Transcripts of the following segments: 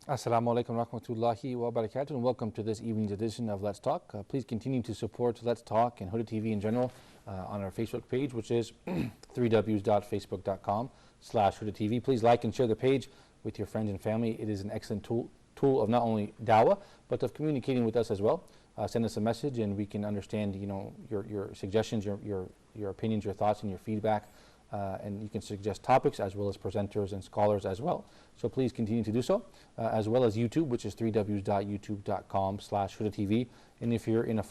Assalamu alaikum rahmatullahi wa barakatuh, and welcome to this evening's edition of Let's Talk. Please continue to support Let's Talk and Huda TV in general on our Facebook page, which is www.facebook.com/Huda TV. Please like and share the page with your friends and family. It is an excellent tool of not only dawah, but of communicating with us as well. Send us a message and we can understand, your suggestions, your opinions, your thoughts, and your feedback. And you can suggest topics as well as presenters and scholars as well. So please continue to do so, as well as YouTube, which is www.youtube.com/Huda TV. And if you're in a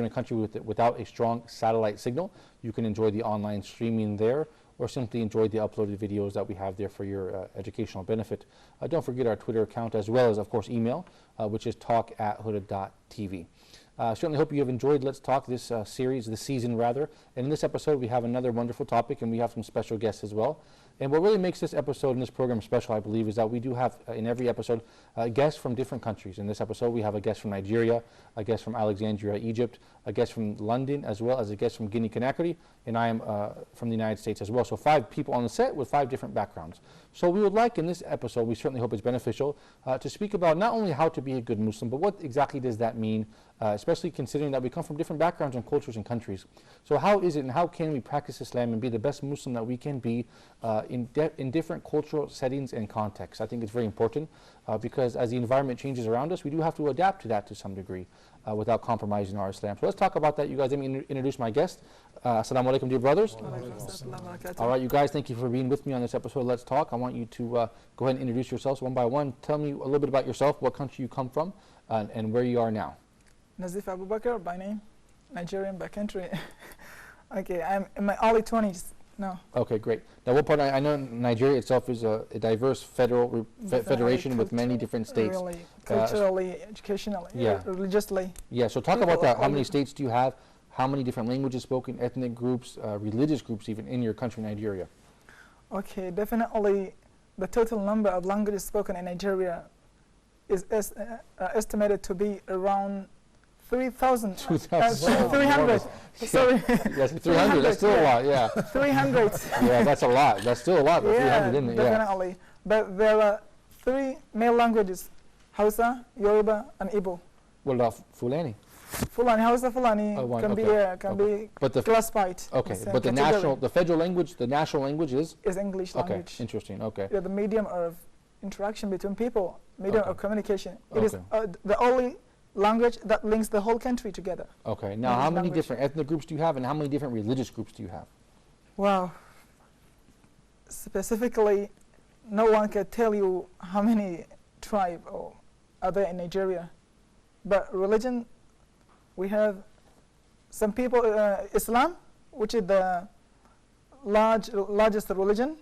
country without a strong satellite signal, you can enjoy the online streaming there, or simply enjoy the uploaded videos that we have there for your educational benefit. Don't forget our Twitter account, as well as, of course, email, which is talk@huda.tv. Certainly hope you have enjoyed Let's Talk, this series, this season rather. And in this episode, we have another wonderful topic, and we have some special guests as well. And what really makes this episode and this program special, I believe, is that we do have, in every episode, guests from different countries. In this episode, we have a guest from Nigeria, a guest from Alexandria, Egypt, a guest from London, as well as a guest from Guinea-Conakry, and I am from the United States as well. So 5 people on the set with 5 different backgrounds. So we would like, in this episode, we certainly hope it's beneficial, to speak about not only how to be a good Muslim, but what exactly does that mean, especially considering that we come from different backgrounds and cultures and countries. So how is it and how can we practice Islam and be the best Muslim that we can be in different cultural settings and contexts? I think it's very important because as the environment changes around us, we do have to adapt to that to some degree without compromising our Islam. So let's talk about that. You guys, let me introduce my guest. Assalamu alaikum, dear brothers. All right, you guys, thank you for being with me on this episode of Let's Talk. I want you to go ahead and introduce yourselves one by one. Tell me a little bit about yourself, what country you come from, and where you are now. Nazif Abu Bakr by name, Nigerian by country. Okay, I'm in my early 20s now. Okay, great. Now, what part? I know Nigeria itself is a diverse federation with many different states. Really, culturally, educationally, religiously. Yeah, so talk about that. How many states do you have? How many different languages spoken, ethnic groups, religious groups even in your country, Nigeria? Okay, definitely the total number of languages spoken in Nigeria is estimated to be around 3,000. 300. Sorry. Yes, 300. That's still a lot. Yeah. 300. Yeah, that's a lot. That's still a lot. But 300, isn't it? Definitely. Yeah. But there are 3 main languages: Hausa, Yoruba, and Igbo. What about Fulani? Fulani, Hausa, Fulani can be classified. Okay, but the federal language, the national language is English language. Okay, interesting. Okay. Yeah, the medium of interaction between people, medium of communication. It is the only language that links the whole country together. Okay. Now, how many different ethnic groups do you have, and how many different religious groups do you have? Wow. Specifically, no one can tell you how many tribes are there in Nigeria. But religion, we have some people, Islam, which is the largest religion,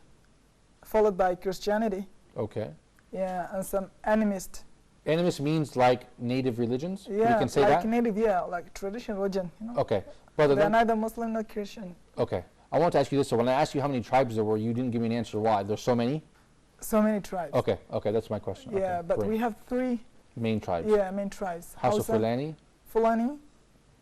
followed by Christianity. Okay. Yeah, and some animist. Animist means like native religions? Yeah, we can say like that? native, like traditional religion. Okay. They're neither Muslim nor Christian. Okay. I want to ask you this. So when I asked you how many tribes there were, you didn't give me an answer. Why? There's so many? So many tribes. Okay. Okay, that's my question. Yeah, okay, but great. we have 3 main tribes. Yeah, main tribes. Hausa, Fulani,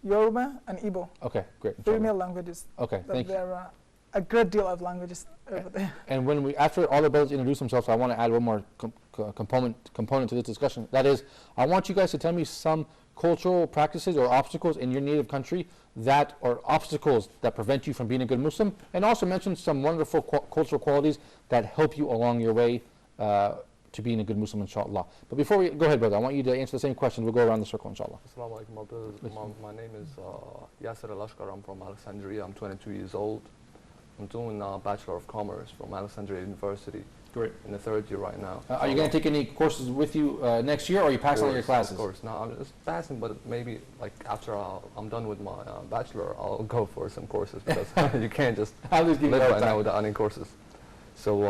Yoruba, and Igbo. Okay, great. 3 main languages. Okay, thank you. There are a great deal of languages over there. And when after all the brothers introduce themselves, I want to add one more component to this discussion. That is, I want you guys to tell me some cultural practices or obstacles in your native country that are obstacles that prevent you from being a good Muslim, and also mention some wonderful cultural qualities that help you along your way to being a good Muslim, inshallah. But before we go ahead, brother, I want you to answer the same question. We'll go around the circle, inshallah. Assalamu alaikum, my brothers. My name is Yasser Al-Ashkar. I'm from Alexandria. I'm 22 years old. I'm doing a Bachelor of Commerce from Alexandria University. Great. In the 3rd year right now. Are you going to take any courses with you next year, or are you passing all your classes? Of course. No, I'm just passing, but maybe like after I'm done with my Bachelor, I'll go for some courses, because you can't just live right now without any courses. So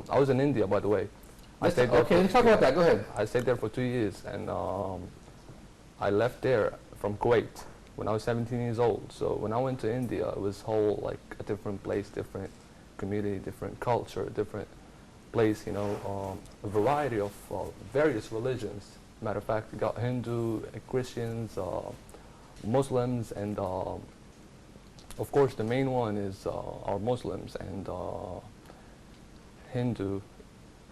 I was in India, by the way. Let's talk about that. Go ahead. I stayed there for 2 years, and I left there from Kuwait when I was 17 years old. So when I went to India, it was like a different place, different community, different culture, different place, a variety of various religions. Matter of fact, you got Hindu, Christians, Muslims, and of course the main one is our Muslims and Hindu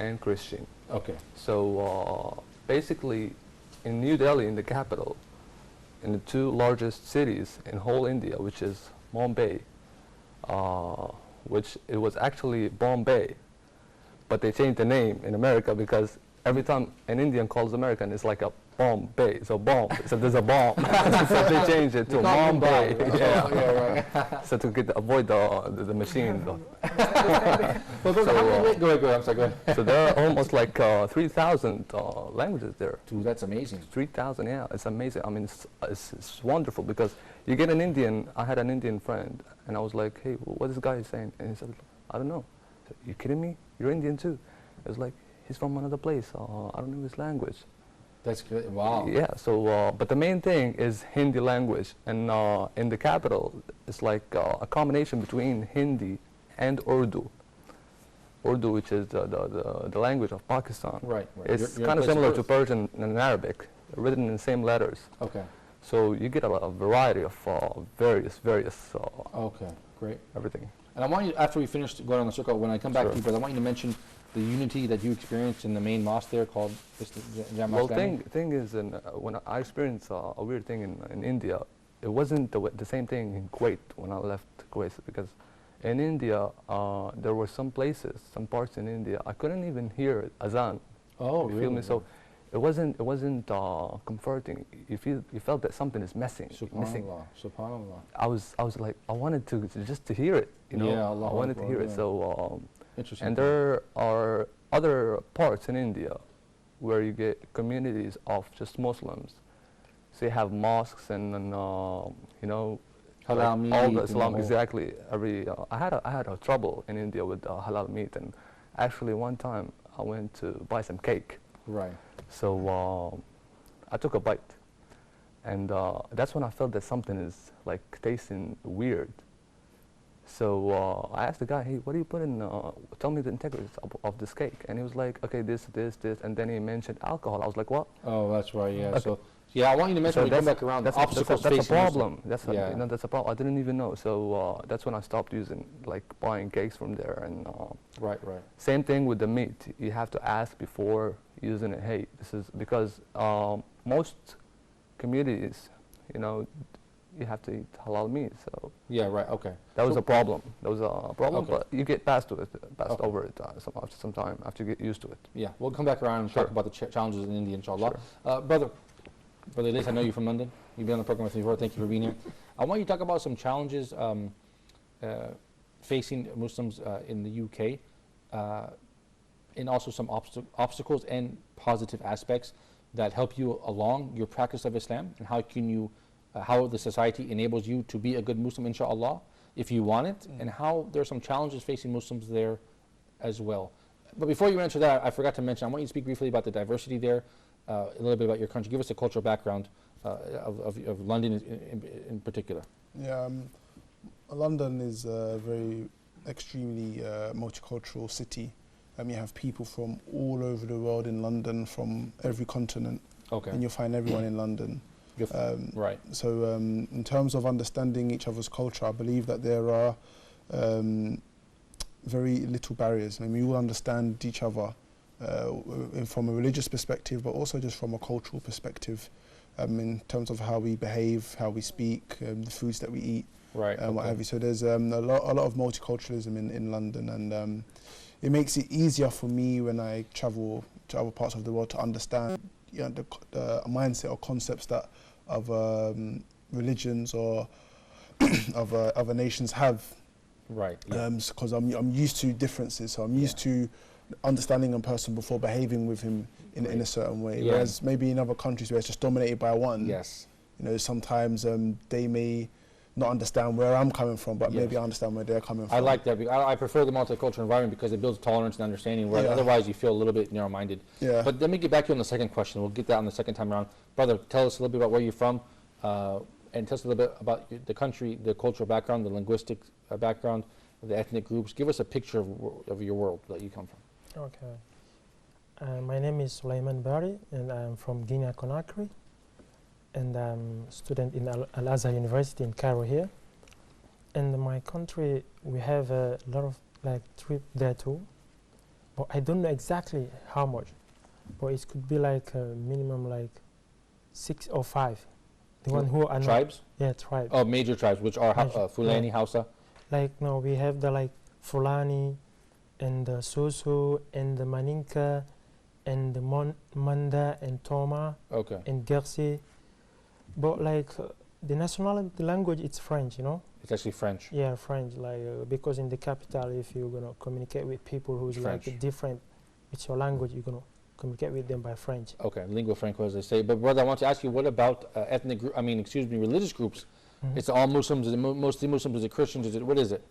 and Christian. Okay. So basically, in New Delhi, in the capital, in the two largest cities in whole India, which is Mumbai, which it was actually Bombay, but they changed the name in America because every time an Indian calls American, it's like a Bombay, so bomb. So there's a bomb. So they changed it to It's not Mumbai. Mumbai, right? Yeah. Oh, yeah, right. So to avoid the machine. Well, go ahead, I'm sorry, go ahead. So there are almost like 3,000 languages there. Dude, that's amazing. 3,000, yeah, it's amazing. I mean, it's wonderful because you get an Indian. I had an Indian friend, and I was like, hey, what is this guy saying? And he said, I don't know. I said, you kidding me? You're Indian too? It was like, he's from another place. I don't know his language. That's good. Wow. Yeah, so, but the main thing is Hindi language. And in the capital, it's like a combination between Hindi and Urdu. Urdu, which is the language of Pakistan. Right, right. It's You're in kind of place similar to birth. Persian and Arabic, written in the same letters. Okay. So you get a variety of various Okay, great. everything. And I want you, after we finish going on the circle, when I come back Sure. to you, brother, I want you to mention the unity that you experienced in the main mosque there called Jama Well, Islami. thing is, when I experienced a weird thing in India, it wasn't the same thing in Kuwait when I left Kuwait, because in India there were some places, some parts in India I couldn't even hear azan. Oh, You really? feel me? So it wasn't comforting. You felt that something is missing. Subhanallah, subhanallah. I was like, I wanted to just to hear it. You know, Yeah, I Allahu wanted to Akbar, hear it. yeah. So. Interesting. And there are other parts in India where you get communities of just Muslims. So you have mosques and you know, Halal like meat all the and Islam, the whole- exactly. I had a trouble in India with halal meat, and actually one time I went to buy some cake. Right. So I took a bite, and that's when I felt that something is like tasting weird. So I asked the guy, hey, what do you put in, tell me the integrity of this cake. And he was like, okay, this, and then he mentioned alcohol. I was like, what? Oh, that's right, yeah. Okay. So, yeah, I want you to mention So when you come back around, the obstacles that's a facing Muslims. problem. That's a, Yeah. you know, that's a problem. I didn't even know. So that's when I stopped using, like buying cakes from there. And Right, right. same thing with the meat. You have to ask before using it. Hey, this is because most communities, you know, you have to eat halal meat. So Yeah, right, okay. that was So- a problem. That was a problem, Okay. but you get past over Okay. it after some time, after you get used to it. Yeah, we'll come back around and Sure. talk about the challenges in India, inshallah. Sure. Brother Liz, I know you're from London. You've been on the program with me before. Thank you for being here. I want you to talk about some challenges facing Muslims in the UK, and also some obstacles and positive aspects that help you along your practice of Islam, and how can you, how the society enables you to be a good Muslim, inshallah, if you want it, and how there are some challenges facing Muslims there as well. But before you answer that, I forgot to mention, I want you to speak briefly about the diversity there, a little bit about your country. Give us a cultural background of London in particular. Yeah, London is a very extremely multicultural city. You have people from all over the world in London, from every continent, Okay. and you'll find everyone in London. Right. So in terms of understanding each other's culture, I believe that there are very little barriers. I mean, we all understand each other from a religious perspective, but also just from a cultural perspective, in terms of how we behave, how we speak, the foods that we eat, Right. what have you. So there's a lot of multiculturalism in London, and it makes it easier for me when I travel to other parts of the world to understand, you know, the mindset or concepts that other religions or other nations have. Right. Because I'm used to differences, so I'm used to understanding a person before behaving with him in a certain way. Yeah. Whereas maybe in other countries where it's just dominated by one, Yes. you know, sometimes they may not understand where I'm coming from, but Yes. maybe I understand where they're coming from. I like that. I prefer the multicultural environment because it builds tolerance and understanding, where Yeah. otherwise you feel a little bit narrow-minded. Yeah. But let me get back to you on the second question. We'll get that on the second time around. Brother, tell us a little bit about where you're from, and tell us a little bit about the country, the cultural background, the linguistic background, the ethnic groups. Give us a picture of your world that you come from. Okay. My name is Sulaiman Bari, and I'm from Guinea-Conakry, and I'm a student in Al-Azhar University in Cairo here. In my country, we have a lot of trip there too. but I don't know exactly how much. But it could be like minimum like 6 or 5. The one who are not. Tribes? Yeah, tribes. Oh, major tribes, which are Major, Fulani, yeah. Hausa. Like no, we have the like Fulani, and the Soso, and the Maninka, and the Manda, and Toma, Okay. and Gersi. But like the national language, it's French, you know. It's actually French. Yeah, French. Like because in the capital, if you're gonna communicate with people who's French. like different with your language, you're gonna communicate with them by French. Okay, lingua franca, as they say. But brother, I want to ask you, what about religious groups? Mhm. It's all Muslims, is it mostly Muslims, is it Christians, what is it?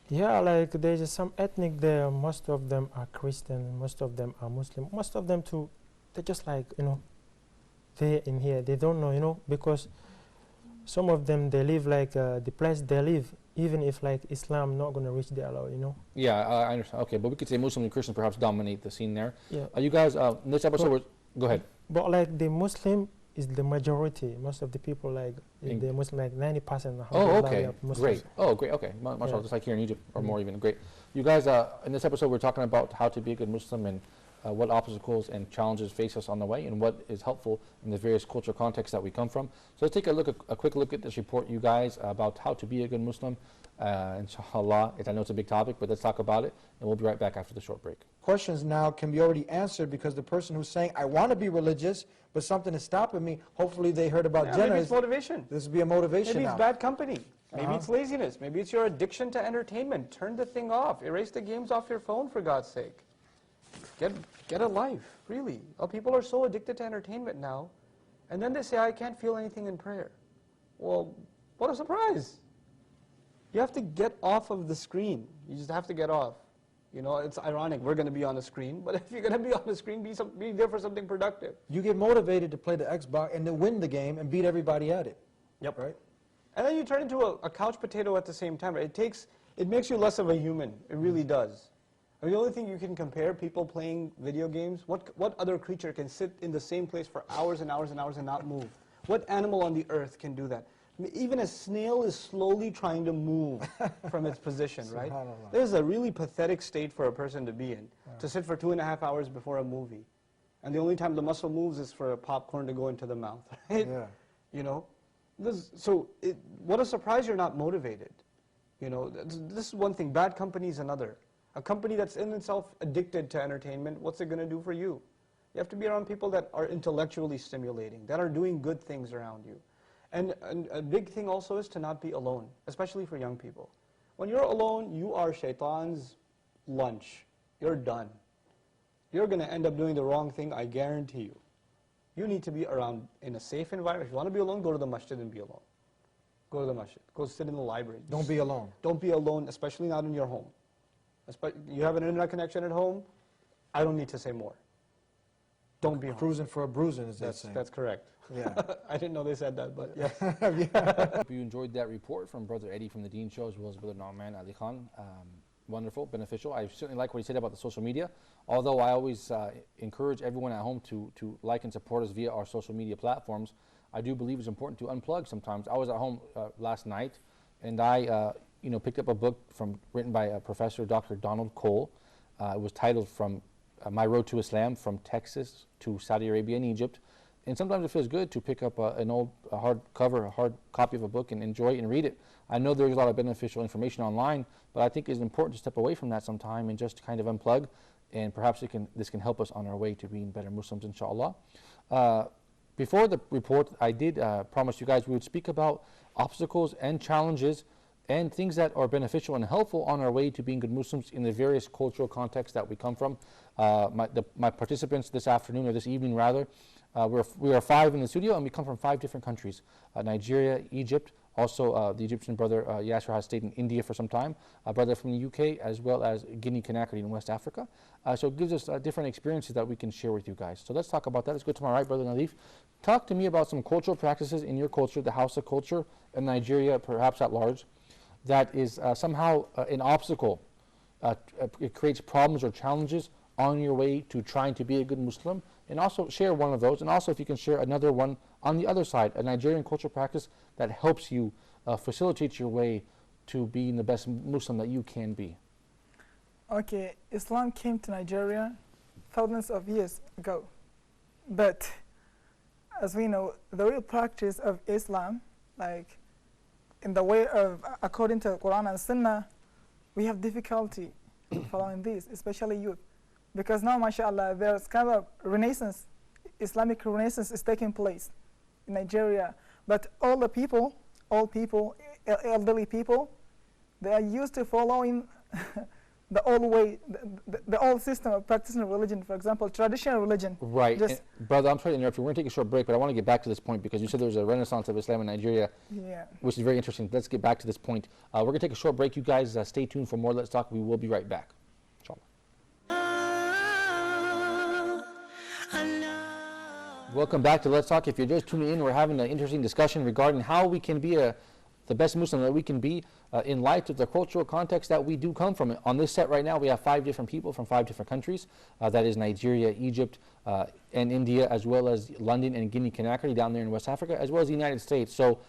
Yeah, like there's some ethnic there. Most of them are Christian. Most of them are Muslim. Most of them too. They're just like they in here. They don't know, because some of them they live like the place they live. Even if like Islam not gonna reach their level, Yeah, I understand. Okay, but we could say Muslim and Christian perhaps dominate the scene there. Yeah. You guys, in this episode, go ahead. But like the Muslim is the majority. Most of the people like In- the Muslim, like 90%. Oh, okay, Muslims. great. Oh, great, okay. Mashallah, Yeah. just like here in Egypt, or Mhm. more even, great. You guys, in this episode, we're talking about how to be a good Muslim and what obstacles and challenges face us on the way and what is helpful in the various cultural contexts that we come from. So let's take a quick look at this report, you guys, about how to be a good Muslim. Inshallah, I know it's a big topic, but let's talk about it, and we'll be right back after the short break. Questions now can be already answered because the person who's saying, I want to be religious, but something is stopping me, hopefully they heard about Yeah, Jannah. maybe it's motivation. This would be a motivation Maybe now. it's bad company. Maybe Uh-huh. it's laziness. Maybe it's your addiction to entertainment. Turn the thing off. Erase the games off your phone, for God's sake. Get a life, really. People are so addicted to entertainment now, and then they say, I can't feel anything in prayer. Well, what a surprise. You have to get off of the screen. You just have to get off. It's ironic, we're going to be on the screen, but if you're going to be on the screen, be there for something productive. You get motivated to play the Xbox and to win the game and beat everybody at it. Yep. Right? And then you turn into a couch potato at the same time. Right? It makes you less of a human. It really does. I mean, the only thing you can compare people playing video games, what other creature can sit in the same place for hours and hours and hours and not move? What animal on the earth can do that? I mean, even a snail is slowly trying to move from its position, right? Subhanallah. There's a really pathetic state for a person to be in, to sit for 2.5 hours before a movie. And the only time the muscle moves is for a popcorn to go into the mouth, right? Yeah. What a surprise you're not motivated. This is one thing. Bad company is another. A company that's in itself addicted to entertainment, what's it going to do for you? You have to be around people that are intellectually stimulating, that are doing good things around you. And a big thing also is to not be alone, especially for young people. When you're alone, you are shaitan's lunch. You're done. You're going to end up doing the wrong thing, I guarantee you. You need to be around in a safe environment. If you want to be alone, go to the masjid and be alone. Go to the masjid. Go sit in the library. Don't be alone. Don't be alone, especially not in your home. You have an internet connection at home, I don't need to say more. Don't be home. Cruising for a bruising, is that saying? That's correct. Yeah. I didn't know they said that, but yes. Hope you enjoyed that report from Brother Eddie from the Dean Show, as well as Brother Nauman Ali Khan. Wonderful, beneficial. I certainly like what he said about the social media, although I always encourage everyone at home to like and support us via our social media platforms. I do believe it's important to unplug sometimes. I was at home last night, and I picked up a book written by Professor Dr. Donald Cole. It was titled "From My Road to Islam: From Texas to Saudi Arabia and Egypt." And sometimes it feels good to pick up a hard copy of a book and enjoy it and read it. I know there's a lot of beneficial information online, but I think it's important to step away from that sometime and just kind of unplug, and perhaps this can help us on our way to being better Muslims, inshallah. Before the report, I did promise you guys we would speak about obstacles and challenges and things that are beneficial and helpful on our way to being good Muslims in the various cultural contexts that we come from. My participants this afternoon, or this evening rather, we are 5 in the studio, and we come from 5 different countries: Nigeria, Egypt. Also, the Egyptian brother Yasser has stayed in India for some time. A brother from the UK, as well as Guinea-Conakry in West Africa. So it gives us different experiences that we can share with you guys. So let's talk about that. Let's go to my right, Brother Nadif. Talk to me about some cultural practices in your culture, the Hausa culture, in Nigeria, perhaps at large, that is somehow an obstacle. It creates problems or challenges on your way to trying to be a good Muslim, and also share one of those, and also if you can share another one on the other side, a Nigerian cultural practice that helps you facilitate your way to being the best Muslim that you can be. Okay, Islam came to Nigeria thousands of years ago. But as we know, the real practice of Islam, like in the way of, according to Quran and Sunnah, we have difficulty following this, especially youth. Because now, mashallah, there's kind of renaissance, Islamic renaissance is taking place in Nigeria. But all people, elderly people, they are used to following the old way, the old system of practicing religion, for example, traditional religion. Right. Just Brother, I'm sorry to interrupt you. We're going to take a short break, but I want to get back to this point because you said there's a renaissance of Islam in Nigeria, yeah. which is very interesting. Let's get back to this point. We're going to take a short break. You guys stay tuned for more Let's Talk. We will be right back. Inshallah. Welcome back to Let's Talk. If you're just tuning in, we're having an interesting discussion regarding how we can be the best Muslim that we can be in light of the cultural context that we do come from. On this set right now, we have 5 different people from 5 different countries. That is Nigeria, Egypt, and India, as well as London and Guinea-Conakry down there in West Africa, as well as the United States. So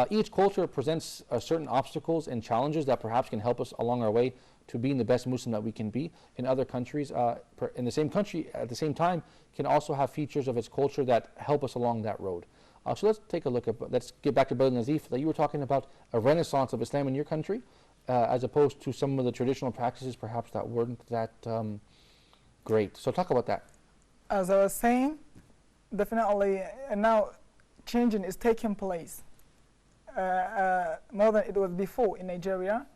each culture presents certain obstacles and challenges that perhaps can help us along our way to being the best Muslim that we can be. In other countries, in the same country, at the same time, can also have features of its culture that help us along that road. So let's take a look at, let's get back to Brother Nazif, that you were talking about a renaissance of Islam in your country, as opposed to some of the traditional practices perhaps that weren't that great. So talk about that. As I was saying, definitely now changing is taking place more than it was before in Nigeria.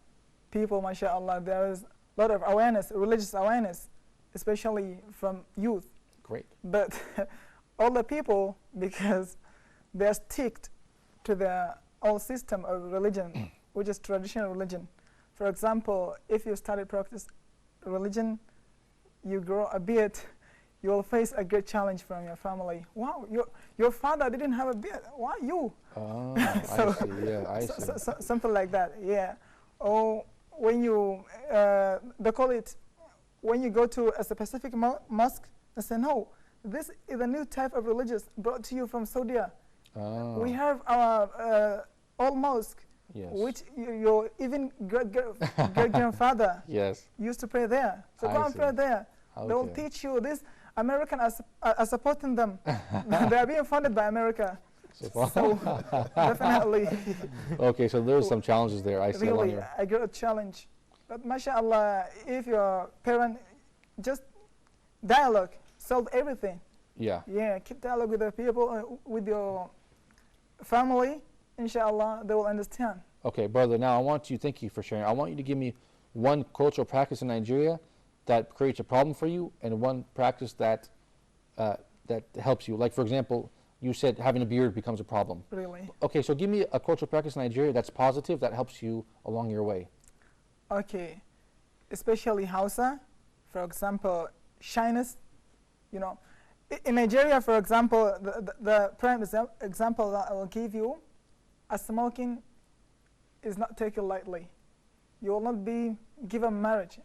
People, mashallah, there is a lot of awareness, religious awareness, especially from youth. Great. But all the people, because they're sticked to the old system of religion, which is traditional religion. For example, if you started practice religion, you grow a beard, you will face a great challenge from your family. Wow, your father didn't have a beard. Why you? Oh, So I see. Yeah, I see. Something like that. Yeah. Or when you they call it when you go to a specific mosque, they say no. This is a new type of religious brought to you from Saudi. Oh. We have our old mosque, Yes. which your even great-grandfather Yes. used to pray there. So go I and see. pray there. They will Okay. teach you this. Americans are supporting them. They are being funded by America. So definitely, Okay, so there's some challenges there. I see along really your. a great challenge. But mashallah, if your parent just dialogue solve everything. Yeah. Yeah, keep dialogue with the people, with your family. Inshallah, they will understand. Okay, brother. Now thank you for sharing. I want you to give me one cultural practice in Nigeria that creates a problem for you, and one practice that that helps you. Like for example, you said having a beard becomes a problem. Really. Okay, so give me a cultural practice in Nigeria that's positive, that helps you along your way. Okay, especially Hausa, for example, shyness. You know, in Nigeria, for example, the prime example that I will give you, smoking is not taken lightly. You will not be given marriage.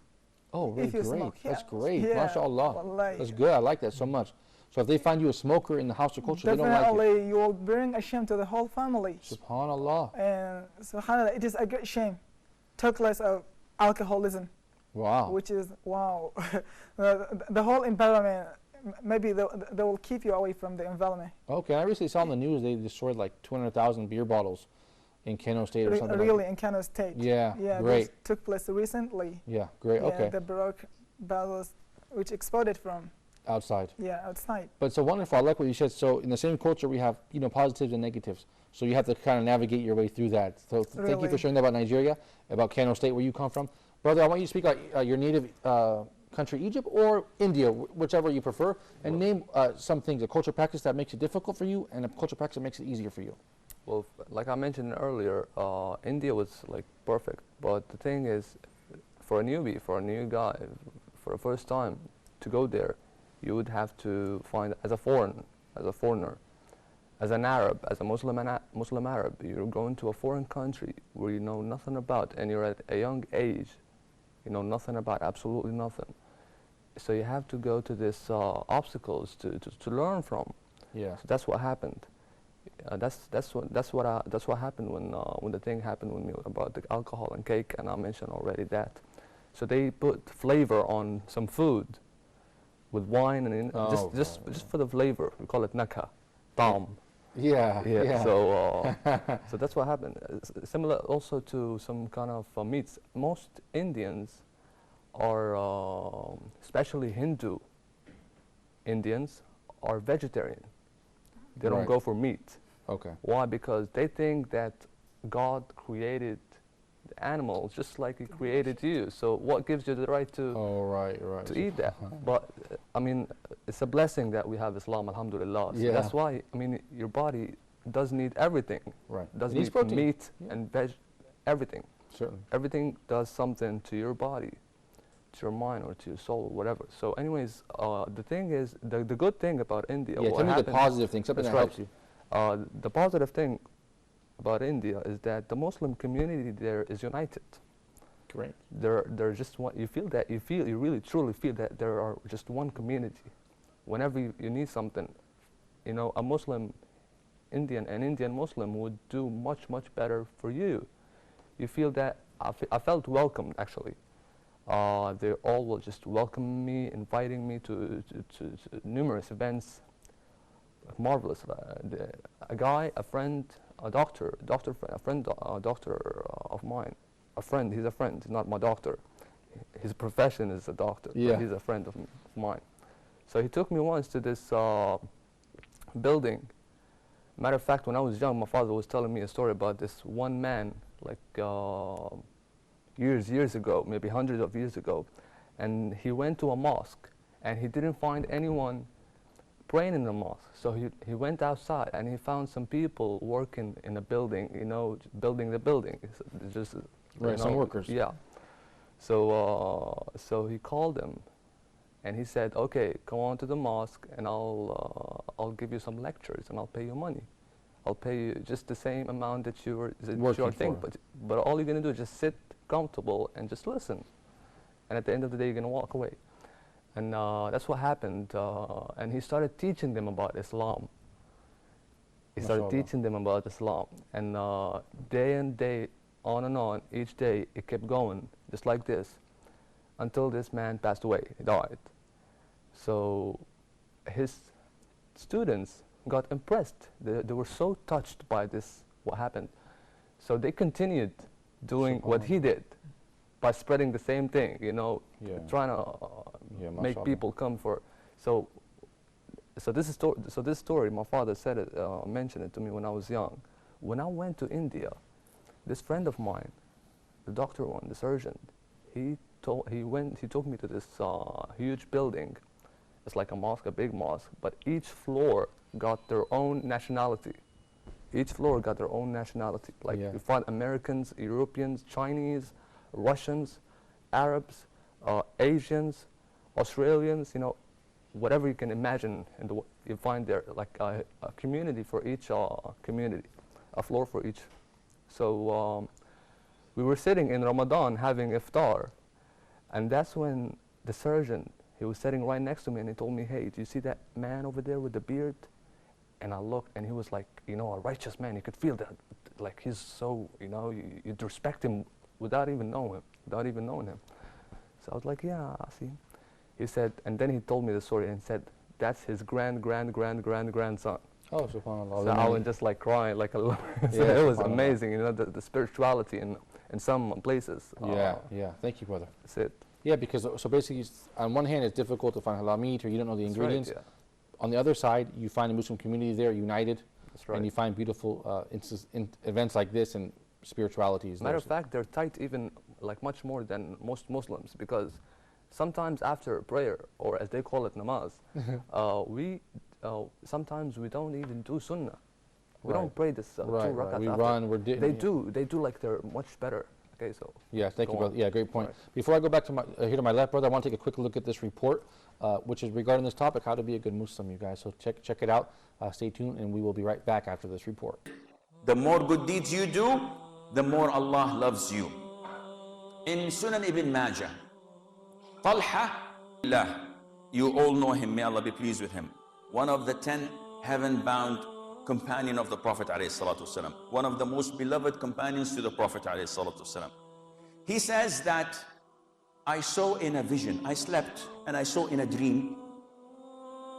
Oh, really If you great. smoke, That's yeah. great. Yeah, MashaAllah. wallahi. That's good. I like that so much. So if they find you a smoker in the house or culture, they don't like it. Definitely, you will bring a shame to the whole family. Subhanallah. And subhanallah, it is a great shame. Talk less of alcoholism, Wow. which is, wow. The whole environment, maybe they will keep you away from the environment. Okay, I recently saw on the news they destroyed like 200,000 beer bottles in Kano State or something. Really, Like in Kano State. Yeah, Yeah, great. this took place recently. Yeah, great. Yeah, Okay, the Baroque bottles, which exploded from, outside. outside. But so wonderful. I like what you said. So in the same culture, we have positives and negatives. So you have to kind of navigate your way through that. So thank you for Really. sharing that about Nigeria, about Kano State, where you come from, brother. I want you to speak about your native country, Egypt, or India, whichever you prefer, and name some things, a cultural practice that makes it difficult for you, and a cultural practice that makes it easier for you. Well, like I mentioned earlier, India was like perfect. But the thing is, for a newbie, for a new guy, for the first time to go there, you would have to find as a foreigner, as an Arab, as a Muslim Arab, you're going to a foreign country where you know nothing about, and you're at a young age, you know nothing about, absolutely nothing. So you have to go to these obstacles to learn from. Yeah. So that's what happened. That's what happened when the thing happened with me about the alcohol and cake, and I mentioned already that. So they put flavor on some food with wine and just for the flavor. We call it nakha, tam. Yeah, yeah. So that's what happened. Similar also to some kind of meats. Most Indians are, especially Hindu Indians, are vegetarian. They don't Right. go for meat. Okay. Why? Because they think that God created the animals just like He created you. So what gives you the right to to eat that? But I mean, it's a blessing that we have Islam, alhamdulillah. So Yeah. that's why, I mean, your body does need everything. Right. Does It needs need protein. meat Yeah. and veg, everything. Certainly. Everything does something to your body, to your mind, or to your soul, whatever. So anyways, the thing is, the good thing about India, Yeah, what tell me the happened- positive thing, something That's that right. helps you. The positive thing about India is that the Muslim community there is united. Great. They're just one. You feel that. You really truly feel that there are just one community. Whenever you need something, you know, a Muslim Indian, an Indian Muslim would do much better for you. You feel that. I felt welcomed actually. They all will just welcome me, inviting me to numerous events. Marvelous. A guy, a friend, a doctor friend, a doctor of mine, a friend. He's a friend. He's not my doctor. His profession is a doctor. Yeah. But he's a friend of mine. So he took me once to this building. Matter of fact, when I was young, my father was telling me a story about this one man, like years ago, maybe hundreds of years ago, and he went to a mosque, and he didn't find anyone praying in the mosque. So he went outside, and he found some people working in a building, you know, building the building. It's just Right, some workers. Yeah. So he called them, and he said, "Okay, come on to the mosque, and I'll give you some lectures, and I'll pay you money. I'll pay you just the same amount that you were Working thing, for. but all you're gonna do is just sit comfortable and just listen. And at the end of the day, you're gonna walk away." And that's what happened. And he started teaching them about Islam. He started MashaAllah. teaching them about Islam, and day and day, on and on, each day it kept going, just like this, until this man passed away. He died. So his students got impressed. They were so touched by this, what happened. So they continued doing what he did by spreading the same thing, you know, Yeah. trying to Yeah, make mashallah. people come for. So this story, my father said it, mentioned it to me when I was young. When I went to India, this friend of mine, the doctor one, the surgeon, he took me to this huge building. It's like a mosque, a big mosque, but each floor got their own nationality. Each floor got their own nationality. Like Yeah. you find Americans, Europeans, Chinese, Russians, Arabs, Asians, Australians, you know, whatever you can imagine, you find there like a community for each community, a floor for each. So we were sitting in Ramadan having iftar, and that's when the surgeon, he was sitting right next to me, and he told me, "Hey, do you see that man over there with the beard?" And I looked, and he was like, you know, a righteous man. You could feel that, like he's so, you know, you'd respect him without even knowing him. So I was like, "Yeah, I see." He said, and then he told me the story and said, "That's his grandson." Oh, subhanAllah. So I was just like crying, like a little. So Yeah, it was subhanAllah. amazing, you know, the spirituality in some places. Yeah. Thank you, brother. That's it. Yeah, because so basically, on one hand, it's difficult to find halal meat, or you don't know the That's ingredients. Right, yeah. On the other side, you find a Muslim community there united, That's right. and you find beautiful events like this, and spirituality is there. Matter of fact, they're tight even like much more than most Muslims, because sometimes after prayer, or as they call it, namaz, sometimes we don't even do sunnah. We Right. don't pray this two Right, rakats right. We after. run, They do like they're much better. Okay, so Yeah, thank go you, brother. on. Yeah, great point. Right. Before I go back to here to my left, brother, I want to take a quick look at this report, which is regarding this topic, how to be a good Muslim, you guys. So check it out. Stay tuned, and we will be right back after this report. The more good deeds you do, the more Allah loves you. In Sunan Ibn Majah, Talha, you all know him, may Allah be pleased with him. One of the 10 heaven-bound companion of the Prophet ﷺ, one of the most beloved companions to the Prophet ﷺ. He says that I saw in a vision. I slept and I saw in a dream.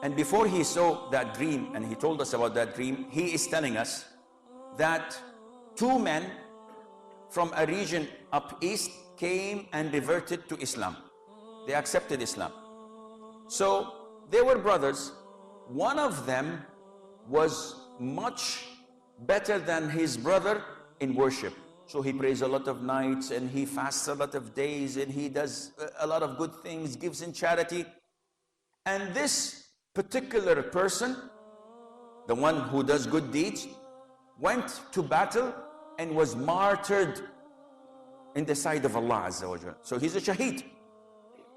And before he saw that dream and he told us about that dream, he is telling us that two men from a region up east came and reverted to Islam. They accepted Islam. So they were brothers. One of them was much better than his brother in worship. So he prays a lot of nights and he fasts a lot of days and he does a lot of good things, gives in charity. And this particular person, the one who does good deeds, went to battle and was martyred in the sight of Allah Azza wa Jal. So he's a shaheed.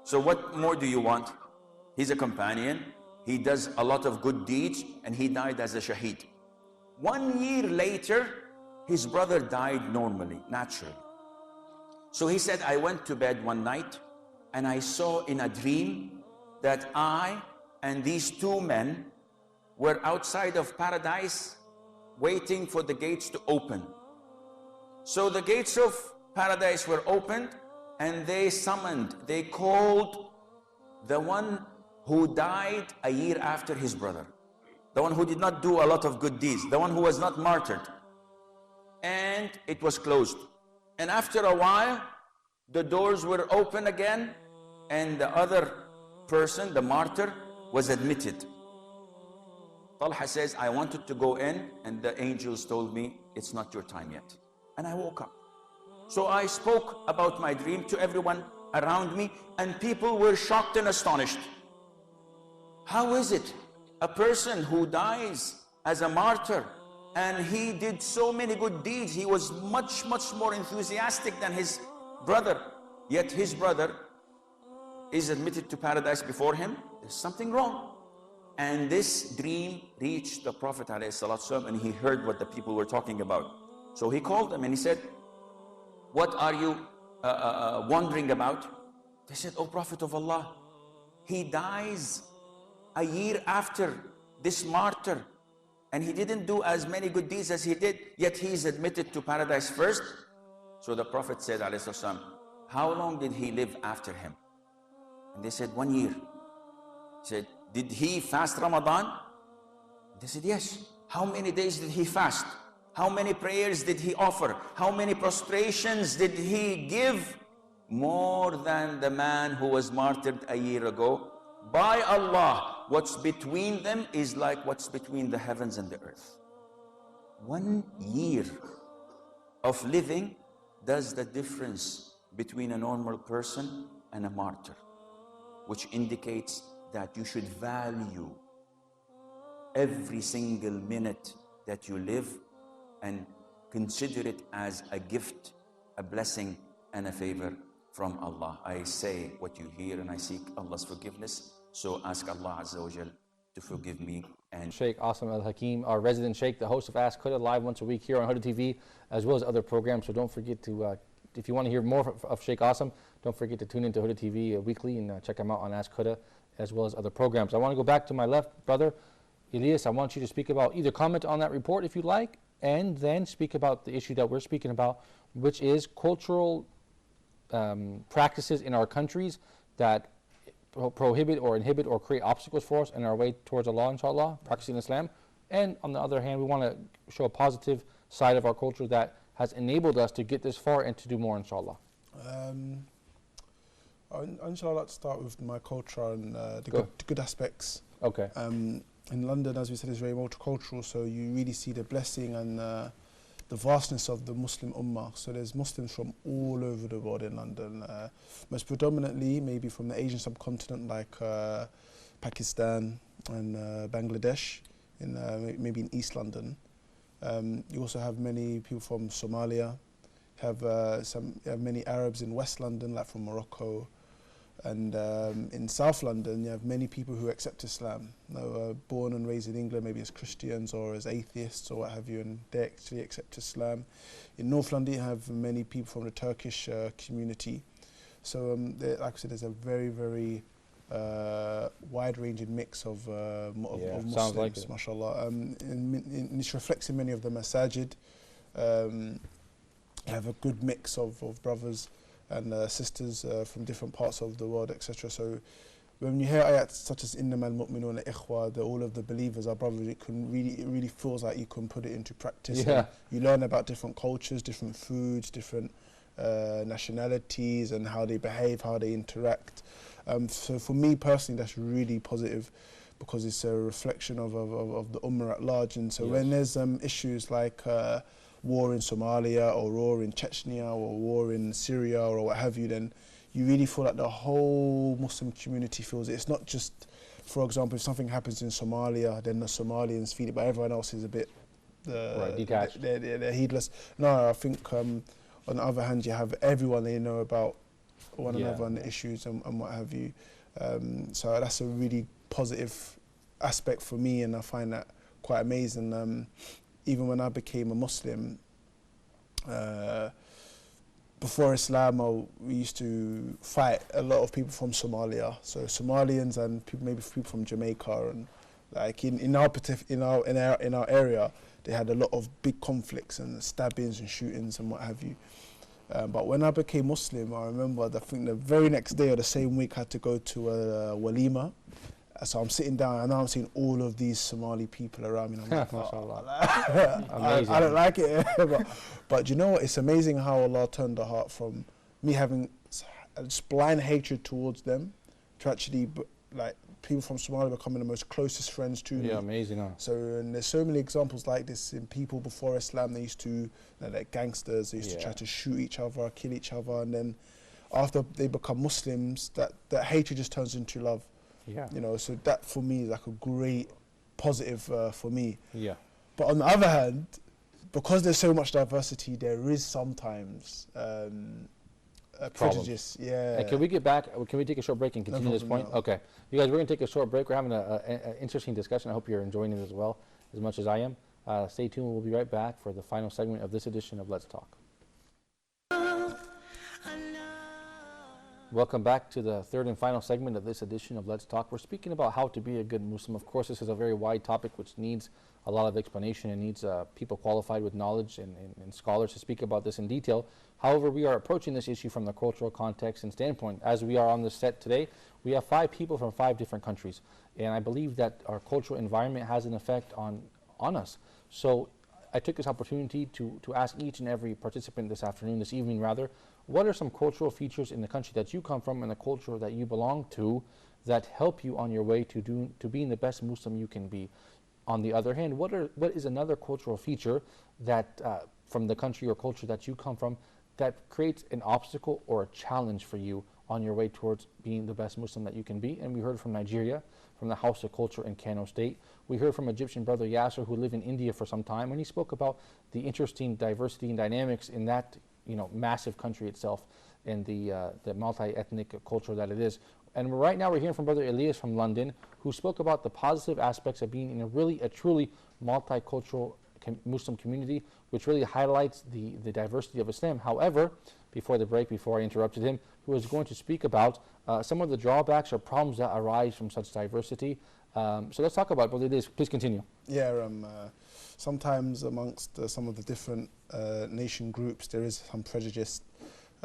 So what more do you want? He's a companion, he does a lot of good deeds, and he died as a shaheed. 1 year later, his brother died normally, naturally. So he said, I went to bed one night and I saw in a dream that I and these two men were outside of paradise waiting for the gates to open. So the gates of paradise were opened and they summoned, they called the one who died a year after his brother, the one who did not do a lot of good deeds, the one who was not martyred. And it was closed. And after a while, the doors were open again and the other person, the martyr, was admitted. Talha says, I wanted to go in and the angels told me, it's not your time yet. And I woke up. So I spoke about my dream to everyone around me and people were shocked and astonished. How is it a person who dies as a martyr and he did so many good deeds, he was much more enthusiastic than his brother, yet his brother is admitted to paradise before him? There's something wrong. And this dream reached the Prophet ﷺ and he heard what the people were talking about. So he called them and he said, what are you wondering about? They said, oh Prophet of Allah, he dies a year after this martyr and he didn't do as many good deeds as he did, yet he is admitted to paradise first. So the Prophet said, ﷺ, how long did he live after him? And they said, 1 year. He said, did he fast Ramadan? They said, yes. How many days did he fast? How many prayers did he offer? How many prostrations did he give? More than the man who was martyred a year ago. By Allah, what's between them is like what's between the heavens and the earth. 1 year of living does the difference between a normal person and a martyr, which indicates that you should value every single minute that you live and consider it as a gift, a blessing and a favor from Allah. I say what you hear and I seek Allah's forgiveness. So ask Allah Azza wa Jal to forgive me. And Sheikh Asim Al-Hakim, our resident Sheikh, the host of Ask Huda, live once a week here on Huda TV, as well as other programs. So don't forget to, if you want to hear more of Sheikh Asim, don't forget to tune into Huda TV weekly and check him out on Ask Huda, as well as other programs. I want to go back to my left brother, Elias. I want you to speak about, either comment on that report if you like, and then speak about the issue that we're speaking about, which is cultural practices in our countries that prohibit or inhibit or create obstacles for us in our way towards Allah, inshallah, practicing Islam. And on the other hand, we want to show a positive side of our culture that has enabled us to get this far and to do more, inshallah. Inshallah, I'd like to start with my culture and the good aspects. Okay. In London, as we said, is very multicultural, so you really see the blessing and the vastness of the Muslim Ummah. So there's Muslims from all over the world in London, most predominantly maybe from the Asian subcontinent, like Pakistan and Bangladesh, maybe in East London. You also have many people from Somalia. You have many Arabs in West London, like from Morocco. And in South London, you have many people who accept Islam. Born and raised in England, maybe as Christians or as atheists or what have you, and they actually accept Islam. In North London, you have many people from the Turkish community. So, like I said, there's a very wide-ranging mix of Muslims, sounds like it. mashallah. And this reflects in many of the masajid. You have a good mix of brothers and sisters from different parts of the world, etc. So when you hear ayats such as innamal mu'minuna ikhwa, all of the believers are brothers, it really feels like you can put it into practice. Yeah. You learn about different cultures, different foods, different nationalities, and how they behave, how they interact. So for me personally, that's really positive, because it's a reflection of the ummah at large. And so when there's issues like war in Somalia, or war in Chechnya, or war in Syria, or what have you, then you really feel like the whole Muslim community feels it. It's not just, for example, if something happens in Somalia, then the Somalians feel it, but everyone else is a bit detached. They're heedless. No, I think on the other hand, you have everyone, they know about one another and the issues and what have you. So that's a really positive aspect for me, and I find that quite amazing. Even when I became a Muslim, before Islam, we used to fight a lot of people from Somalia. So Somalians and maybe people from Jamaica, and like in our area, they had a lot of big conflicts and stabbings and shootings and what have you. But when I became Muslim, I remember I think the very next day or the same week I had to go to a walima. So I'm sitting down and now I'm seeing all of these Somali people around me. And I'm like, I don't like it. but you know what? It's amazing how Allah turned the heart from me having just blind hatred towards them to actually, like, people from Somalia becoming the most closest friends to me. Yeah, amazing, huh? So, and there's so many examples like this in people before Islam. They used to, like gangsters, they used to try to shoot each other, kill each other, and then after they become Muslims, that hatred just turns into love. Yeah. You know, so that for me is like a great positive for me. Yeah. But on the other hand, because there's so much diversity, there is sometimes prejudice. Yeah. Hey, can we get back? Can we take a short break and continue this point? No. Okay. You guys, we're going to take a short break. We're having an interesting discussion. I hope you're enjoying it as well, as much as I am. Stay tuned. We'll be right back for the final segment of this edition of Let's Talk. Welcome back to the third and final segment of this edition of Let's Talk. We're speaking about how to be a good Muslim. Of course, this is a very wide topic which needs a lot of explanation and needs people qualified with knowledge and scholars to speak about this in detail. However, we are approaching this issue from the cultural context and standpoint. As we are on this set today, we have 5 people from 5 different countries. And I believe that our cultural environment has an effect on us. So I took this opportunity to ask each and every participant this evening rather, what are some cultural features in the country that you come from and the culture that you belong to that help you on your way to being the best Muslim you can be? On the other hand, what is another cultural feature that from the country or culture that you come from that creates an obstacle or a challenge for you on your way towards being the best Muslim that you can be? And we heard from Nigeria, from the House of Culture in Kano State. We heard from Egyptian brother Yasser, who lived in India for some time, and he spoke about the interesting diversity and dynamics in that massive country itself and the multi-ethnic culture that it is. And right now we're hearing from brother Elias from London, who spoke about the positive aspects of being in a truly multicultural Muslim community, which really highlights the diversity of Islam. However, before the break, before I interrupted him, he was going to speak about some of the drawbacks or problems that arise from such diversity. So let's talk about it, brother Elias. Please continue. Yeah, sometimes amongst some of the different nation groups, there is some prejudice.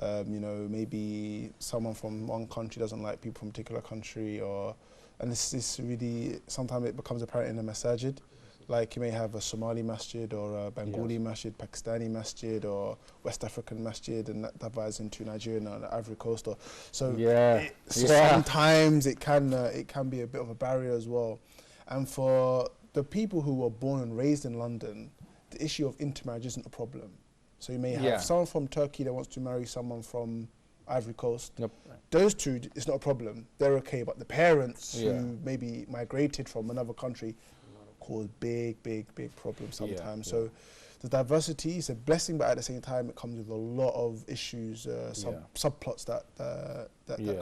Maybe someone from one country doesn't like people from a particular country, and this really, sometimes it becomes apparent in the masajid. Like you may have a Somali masjid or a Bengali masjid, Pakistani masjid or West African masjid, and that divides into Nigeria and the Ivory Coast. Sometimes it can be a bit of a barrier as well. And for the people who were born and raised in London, the issue of intermarriage isn't a problem. So you may have someone from Turkey that wants to marry someone from Ivory Coast. Yep. Those two, it's not a problem. They're okay. But the parents who maybe migrated from another country cause big problems sometimes. So the diversity is a blessing, but at the same time, it comes with a lot of issues, subplots that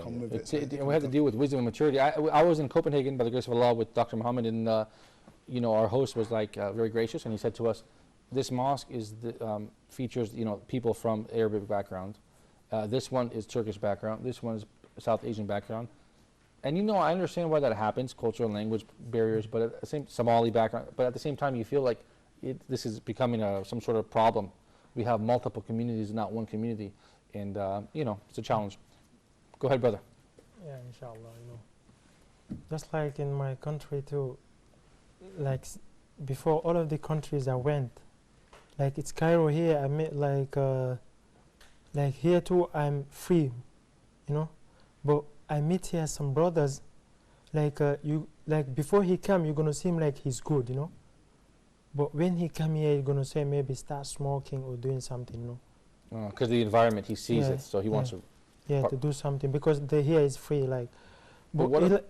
come with it. And we have to deal with wisdom and maturity. I was in Copenhagen, by the grace of Allah, with Dr. Muhammad, and our host was very gracious, and he said to us, this mosque features people from Arabic background. This one is Turkish background. This one is South Asian background. And I understand why that happens, cultural and language barriers, but at the same Somali background. But at the same time, you feel like this is becoming some sort of problem. We have multiple communities, not one community. And, it's a challenge. Go ahead, brother. Yeah, inshallah, just like in my country too, like before all of the countries I went, like it's Cairo here, I met like here too I'm free, but I meet here some brothers, like before he come, you're gonna see him like he's good, but when he come here, you're gonna say maybe start smoking or doing something, Because the environment, he sees it, so he wants to. to do something because the here is free, like. But what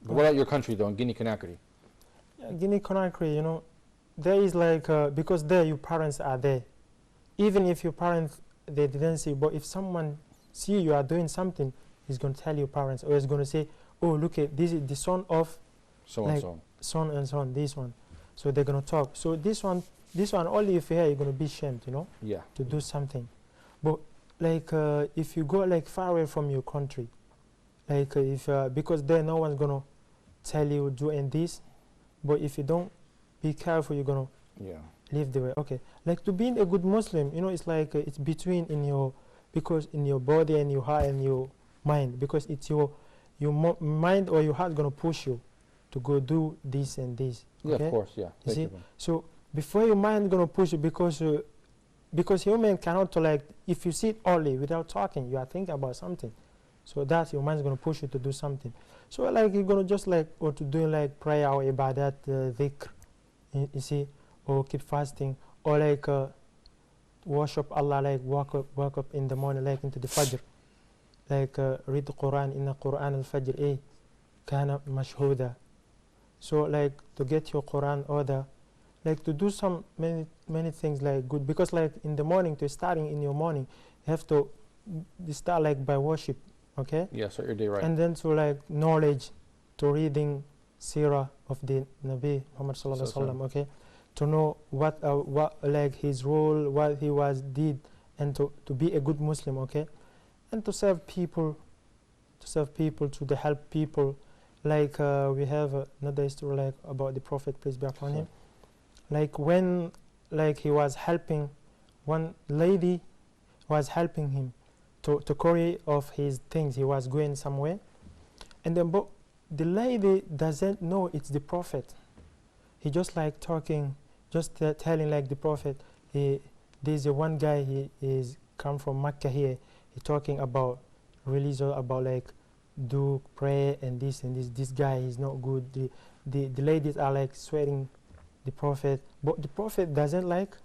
about your country though, in Guinea-Conakry? Guinea-Conakry, there is like because there your parents are there, even if your parents they didn't see, but if someone see you are doing something, he's gonna tell your parents, or he's gonna say, oh look at this is the son of So like and so. son and son, this one, so they're gonna talk. So this one only if you hear you're gonna be shamed, Yeah. to do something. But like if you go like far away from your country, like if because there no one's gonna tell you doing this, but if you don't be careful, you're gonna live the way. Okay, like to being a good Muslim, it's like it's between because in your body and your heart and your mind, because it's your mind or your heart gonna push you to go do this and this. Yeah, okay? of course, yeah. You see? So before your mind gonna push you, because human cannot like, if you sit only without talking, you are thinking about something. So that's your mind's gonna push you to do something. So like you're gonna just like, or to do like prayer or ibadat, dhikr, you see, or keep fasting, or like worship Allah, like wake up in the morning, like into the Fajr, like read the Quran, inna Quran al-Fajr, kana mashhuda. So like to get your Quran order, like to do some many things like good, because like in the morning, to starting in your morning, you have to start like by worship, okay? Yeah, start your day right. And then to like knowledge, to reading Sirah of the Nabi Muhammad sallallahu alaihi wasallam, okay? To know what like his role, what he did, and to be a good Muslim, okay? And to serve people, to help people. Like we have another story like about the Prophet, peace be upon him. Like when like he was helping, one lady was helping him to carry off his things. He was going somewhere, and then but the lady doesn't know it's the Prophet. He just like talking, just telling like the Prophet, there's a one guy, he is come from Mecca here. He talking about religion, about like do prayer and this and this. This guy is not good. The ladies are like swearing the Prophet, but the Prophet doesn't like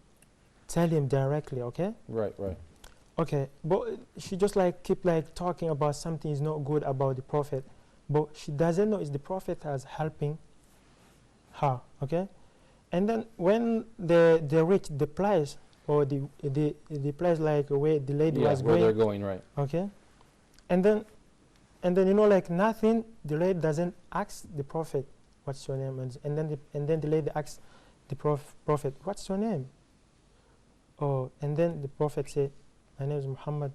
tell him directly, okay? Right. Okay, but she just like keep like talking about something is not good about the Prophet, but she doesn't know it's the Prophet as helping her, okay? And then when they reach the place, or the place like where the lady was where going, they're going, right? okay? And then like nothing, the lady doesn't ask the Prophet what's your name, and then the lady asks the Prophet, what's your name? Oh, and then the Prophet said, my name is Muhammad.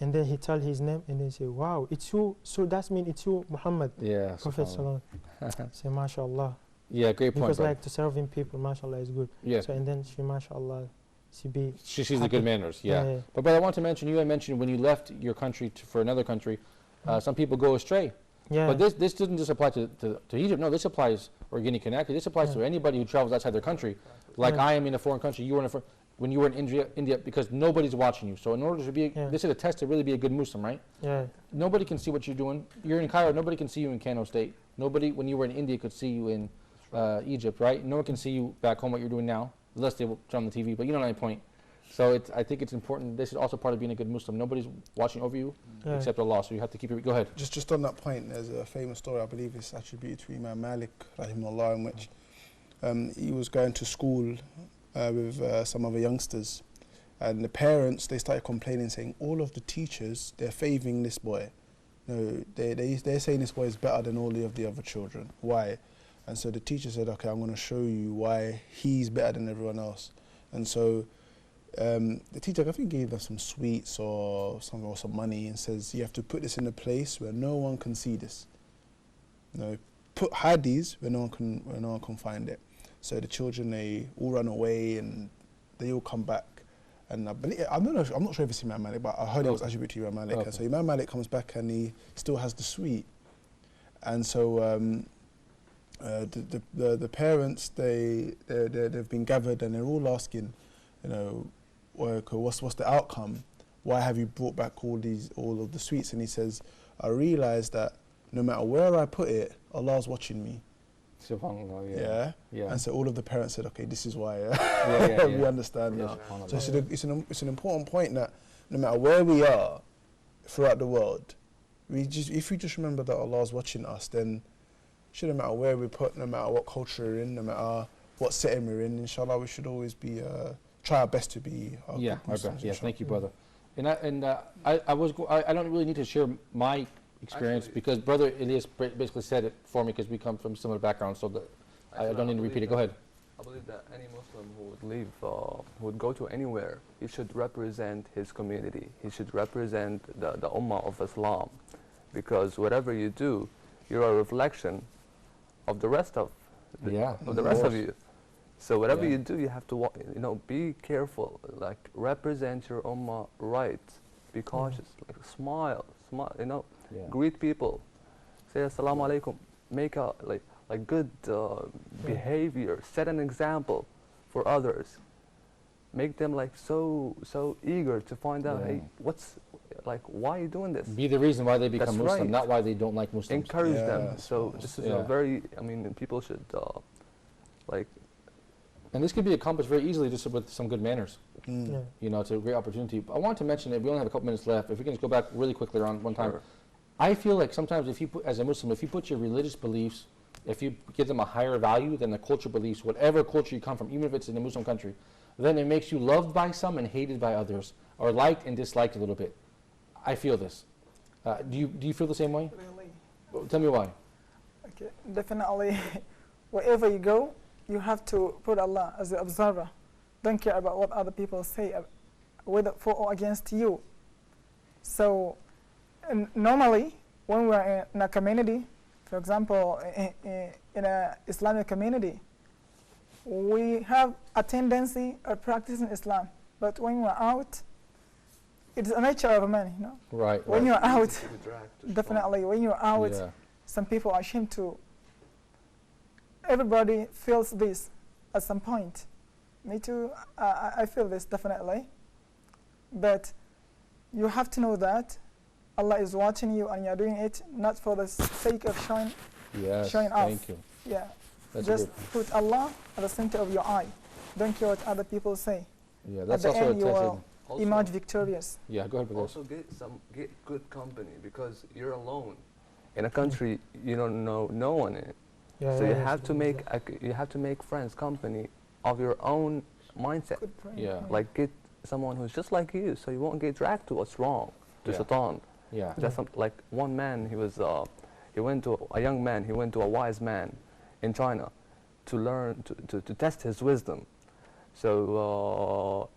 And then he tell his name, and then say, wow, it's you. So that means it's you, Muhammad. Yeah. Prophet sallallahu. Say, mashallah. Yeah, great point. Because like to serving people, mashallah, is good. Yeah. So and then she, mashallah, she sees the good manners. Yeah. Yeah. But brother, I want to mention, you had mentioned when you left your country for another country, some people go astray. Yeah. But this doesn't just apply to Egypt. No, this applies, or Guinea-Conakry. This applies to anybody who travels outside their country. Like I am in a foreign country, you were in a when you were in India, because nobody's watching you. So in order to be, this is a test to really be a good Muslim, right? Yeah. Nobody can see what you're doing. You're in Cairo. Nobody can see you in Kano State. Nobody, when you were in India, could see you in Egypt, right? No one can see you back home what you're doing now, unless they will turn on the TV. But you know my point. So I think it's important. This is also part of being a good Muslim. Nobody's watching over you except Allah. So you have to keep it. Go ahead. Just on that point, there's a famous story, I believe it's attributed to Imam Malik, rahimahullah, in which he was going to school with some other youngsters. And the parents, they started complaining, saying all of the teachers, they're favouring this boy. No, they're saying this boy is better than all of the other children. Why? And so the teacher said, okay, I'm going to show you why he's better than everyone else. And so the teacher, I think, gave them some sweets or some money, and says, you have to put this in a place where no one can see this. No, hide these where no one can find it. So the children, they all run away, and they all come back. And I believe, I don't know, I'm not sure if it's Imam Malik, but I heard it was attributed to Imam Malik. Okay. And so Imam Malik comes back and he still has the sweet. And so the parents, they've been gathered and they're all asking, you know, okay, what's the outcome? Why have you brought back all of the sweets? And he says, I realized that no matter where I put it, Allah's watching me. SubhanAllah, Yeah. Yeah. And so all of the parents said, okay, this is why Yeah, we yeah. understand Yeah, now. SubhanAllah. So it's an important point that no matter where we are throughout the world, if we just remember that Allah is watching us, then it shouldn't matter where we put, no matter what culture we're in, no matter what setting we're in, inshallah, we should always be try our best to be good Our Muslims, best. Yes, inshallah. thank you, brother. And I don't really need to share my experience Actually- because Brother Ilyas basically said it for me because we come from similar backgrounds, so I don't need to repeat it. Go ahead. I believe that any Muslim who would leave, who would go to anywhere, he should represent his community. He should represent the Ummah of Islam, because whatever you do, you're a reflection of the rest of the rest of you. So whatever Yeah. you do, you have to be careful, like represent your Ummah right, be cautious, like smile, Yeah. greet people, say assalamu alaikum, make a like good behavior, set an example for others, make them like so eager to find out, Yeah. hey, why are you doing this? Be the reason why they become That's Muslim, right. not why they don't like Muslims. Encourage Yeah, them. that's So right. this is Yeah. a very, people should like. And this could be accomplished very easily just with some good manners. Mm. Yeah. You know, it's a great opportunity. I want to mention that we only have a couple minutes left. If we can just go back really quickly around one time. Sure. I feel like sometimes as a Muslim, if you put your religious beliefs, if you give them a higher value than the cultural beliefs, whatever culture you come from, even if it's in a Muslim country, then it makes you loved by some and hated by others, or liked and disliked a little bit. I feel this. Do you feel the same way? Really. Well, tell me why. Okay, definitely. Wherever you go, you have to put Allah as the observer. Don't care about what other people say, whether for or against you. So, normally, when we're in a community, for example, in an Islamic community, we have a tendency of practicing Islam. But when we're out, it's a nature of a man, you know. Right. When right. you're out, To be dragged to definitely, when you're out, Yeah. some people are ashamed to. Everybody feels this at some point. Me too, I feel this definitely. But you have to know that Allah is watching you and you're doing it not for the sake of showing. Yes. Showing off. Thank you. Yeah, That's just good. put Allah at the center of your eye. Don't care what other people say. Yeah, At that's the also end, a you tested. will emerge victorious. Yeah, go ahead, brother. Also get good company, because you're alone in a country you don't know no one in. Yeah, So yeah, you yeah, have to make friends, company of your own mindset. Good point. Yeah. Like get someone who's just like you, so you won't get dragged to what's wrong, to Yeah. Shaitan. Yeah. Just like one man, he went to a young man. He went to a wise man in China to learn to test his wisdom. So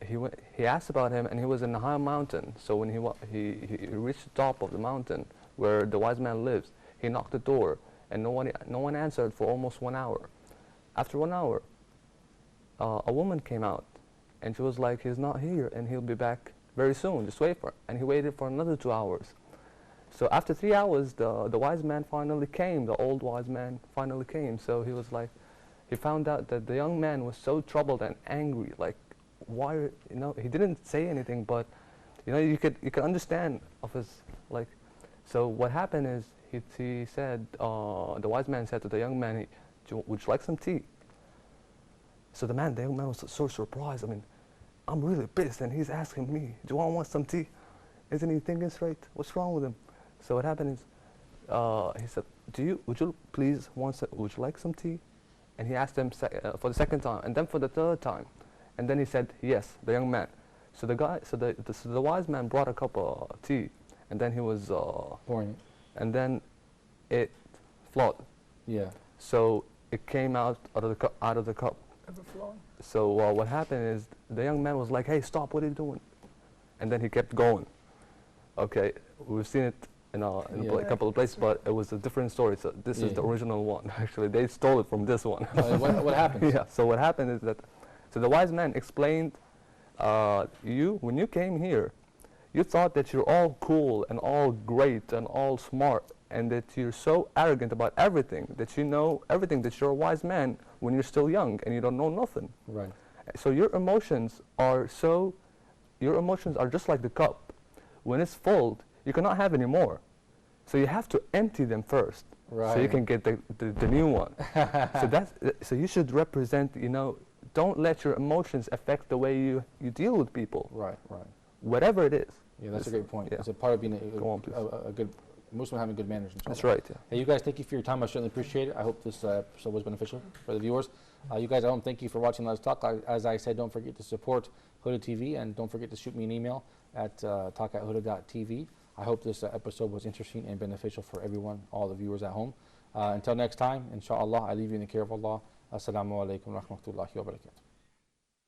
he asked about him, and he was in a high mountain. So when he reached the top of the mountain where the wise man lives, he knocked the door, and no one answered for almost 1 hour. After 1 hour, a woman came out, and she was like, "He's not here, and he'll be back very soon. Just wait for him." And he waited for another 2 hours. So after 3 hours, the wise man finally came. The old wise man finally came. So he was like, he found out that the young man was so troubled and angry. Like, why? He didn't say anything, but you could understand of his like. So what happened is he said, the wise man said to the young man, "Would you like some tea?" So the young man was so surprised. I mean, I'm really pissed, and he's asking me, "Do I want some tea?" Isn't he thinking straight? What's wrong with him? So what happened is, he said, would you like some tea? And he asked him for the second time, and then for the third time, and then he said yes, the young man. So the wise man brought a cup of tea, and then he was Pouring it. and then it flowed. Yeah. So it came out of the cup. Overflowing. So what happened is the young man was like, "Hey, stop! What are you doing?" And then he kept going. Okay, we've seen it in a couple of places, but it was a different story. So this is the original one. Actually, they stole it from this one. What happened? Yeah. So what happened is that, so the wise man explained when you came here, you thought that you're all cool and all great and all smart, and that you're so arrogant about everything, that you know everything, that you're a wise man when you're still young and you don't know nothing. Right. So your emotions are just like the cup. When it's full, you cannot have any more. So you have to empty them first, so you Right. can get the new one. So you should represent, don't let your emotions affect the way you deal with people, Right, right. whatever it is. Yeah, that's a great point. Yeah. It's a part of being Go on, please. a good Muslim, having good manners. Inshallah. That's right. Yeah. Hey, you guys, thank you for your time. I certainly appreciate it. I hope this episode was beneficial for the viewers. You guys at home, thank you for watching Let's Talk. As I said, don't forget to support Huda TV, and don't forget to shoot me an email at talk@huda.tv. I hope this episode was interesting and beneficial for everyone, all the viewers at home. Until next time, inshallah, I leave you in the care of Allah. Assalamu alaikum wa rahmatullahi wa barakatuh.